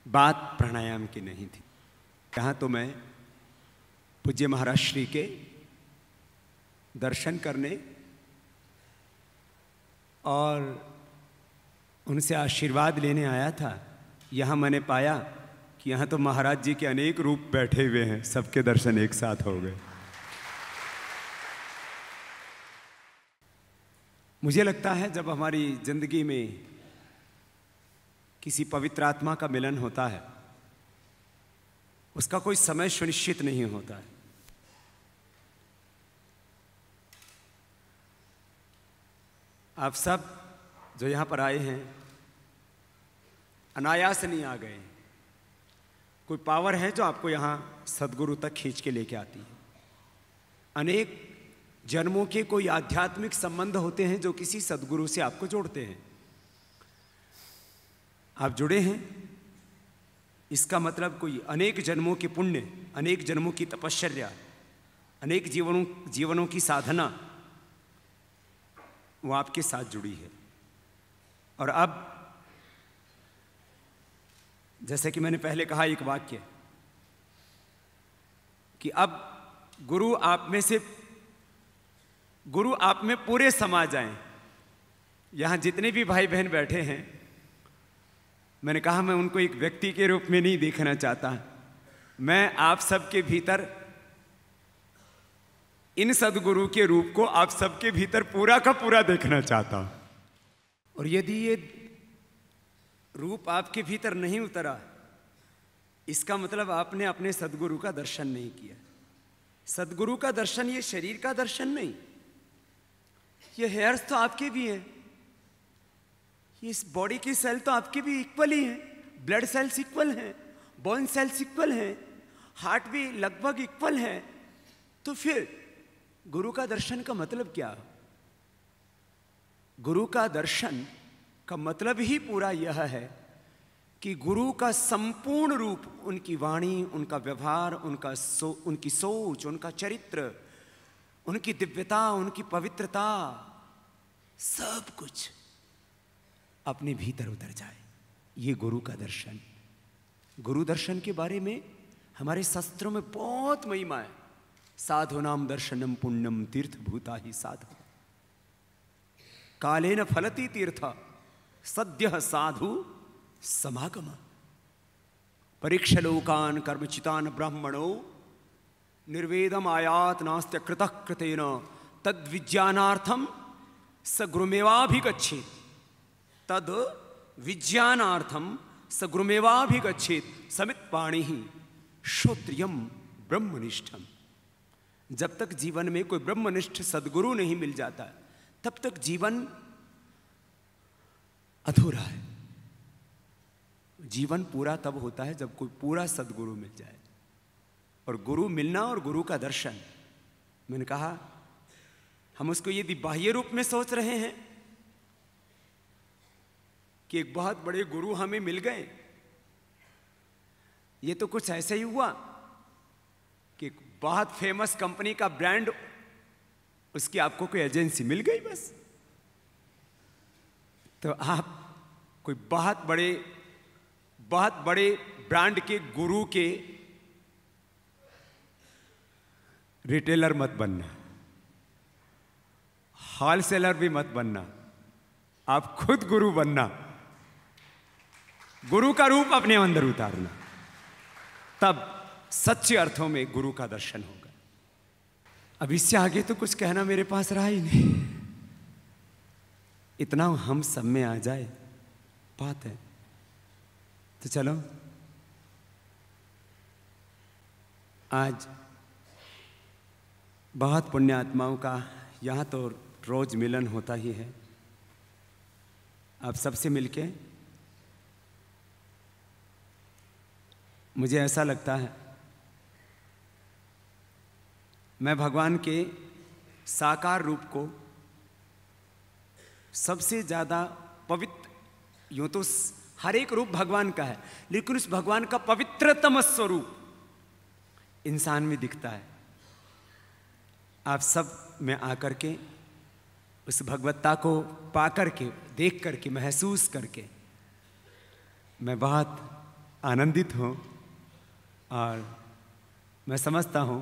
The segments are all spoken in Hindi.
बात प्राणायाम की नहीं थी। यहाँ तो मैं पूज्य महाराज श्री के दर्शन करने और उनसे आशीर्वाद लेने आया था। यहाँ मैंने पाया कि यहाँ तो महाराज जी के अनेक रूप बैठे हुए हैं, सबके दर्शन एक साथ हो गए। मुझे लगता है जब हमारी जिंदगी में किसी पवित्र आत्मा का मिलन होता है, उसका कोई समय सुनिश्चित नहीं होता है। आप सब जो यहाँ पर आए हैं अनायास नहीं आ गए। कोई पावर है जो आपको यहाँ सद्गुरु तक खींच के लेके आती है। अनेक जन्मों के कोई आध्यात्मिक संबंध होते हैं जो किसी सद्गुरु से आपको जोड़ते हैं। आप जुड़े हैं, इसका मतलब कोई अनेक जन्मों के पुण्य, अनेक जन्मों की तपश्चर्या, अनेक जीवनों की साधना वो आपके साथ जुड़ी है। और अब जैसे कि मैंने पहले कहा एक वाक्य कि अब गुरु आप में पूरे समा जाएं। यहां जितने भी भाई बहन बैठे हैं, मैंने कहा मैं उनको एक व्यक्ति के रूप में नहीं देखना चाहता। मैं आप सबके भीतर इन सद्गुरु के रूप को आप सबके भीतर पूरा का पूरा देखना चाहता हूं। और यदि ये रूप आपके भीतर नहीं उतरा, इसका मतलब आपने अपने सद्गुरु का दर्शन नहीं किया। सद्गुरु का दर्शन ये शरीर का दर्शन नहीं, ये हेयर्स तो आपके भी हैं, इस बॉडी की सेल तो आपके भी इक्वल ही हैं, ब्लड सेल्स इक्वल हैं, बोन सेल्स इक्वल हैं, हार्ट भी लगभग इक्वल है। तो फिर गुरु का दर्शन का मतलब क्या? गुरु का दर्शन का मतलब ही पूरा यह है कि गुरु का संपूर्ण रूप, उनकी वाणी, उनका व्यवहार, उनकी सोच, उनका चरित्र, उनकी दिव्यता, उनकी पवित्रता, सब कुछ अपने भीतर उतर जाए। ये गुरु का दर्शन। गुरु दर्शन के बारे में हमारे शास्त्रों में बहुत महिमा है। साधु नाम दर्शनम पुण्यम तीर्थ भूता ही साधु, कालेन फलति तीर्थ सद्यः साधु समागम, परीक्ष लोकान कर्मचितान ब्राह्मणो निर्वेदम आयात नास्त्य कृतः कृतेन तद विज्ञानार्थम स गुरुमेवाभिगच्छेत्, तद विज्ञानार्थम स गुरुमेवाभिगच्छेत् समित पाणिः श्रोत्रियम ब्रह्मनिष्ठम। जब तक जीवन में कोई ब्रह्मनिष्ठ सद्गुरु नहीं मिल जाता, तब तक जीवन अधूरा है। जीवन पूरा तब होता है जब कोई पूरा सद्गुरु मिल जाए। और गुरु मिलना और गुरु का दर्शन, मैंने कहा हम उसको यदि बाह्य रूप में सोच रहे हैं कि एक बहुत बड़े गुरु हमें मिल गए, ये तो कुछ ऐसे ही हुआ कि बहुत फेमस कंपनी का ब्रांड, उसकी आपको कोई एजेंसी मिल गई बस, तो आप कोई बहुत बड़े ब्रांड के गुरु के रिटेलर मत बनना, होलसेलर भी मत बनना। आप खुद गुरु बनना, गुरु का रूप अपने अंदर उतारना, तब सच्चे अर्थों में गुरु का दर्शन होगा। अब इससे आगे तो कुछ कहना मेरे पास रहा ही नहीं। इतना हम सब में आ जाए बात है। तो चलो आज बहुत पुण्य आत्माओं का यहाँ तो रोज मिलन होता ही है। आप सबसे मिलके मुझे ऐसा लगता है मैं भगवान के साकार रूप को सबसे ज़्यादा पवित्र, यूँ तो हर एक रूप भगवान का है, लेकिन उस भगवान का पवित्रतम स्वरूप इंसान में दिखता है। आप सब में आकर के उस भगवत्ता को पा करके, देख करके, महसूस करके मैं बहुत आनंदित हों। और मैं समझता हूँ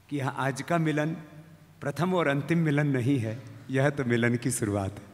कि यह आज का मिलन प्रथम और अंतिम मिलन नहीं है, यह तो मिलन की शुरुआत है।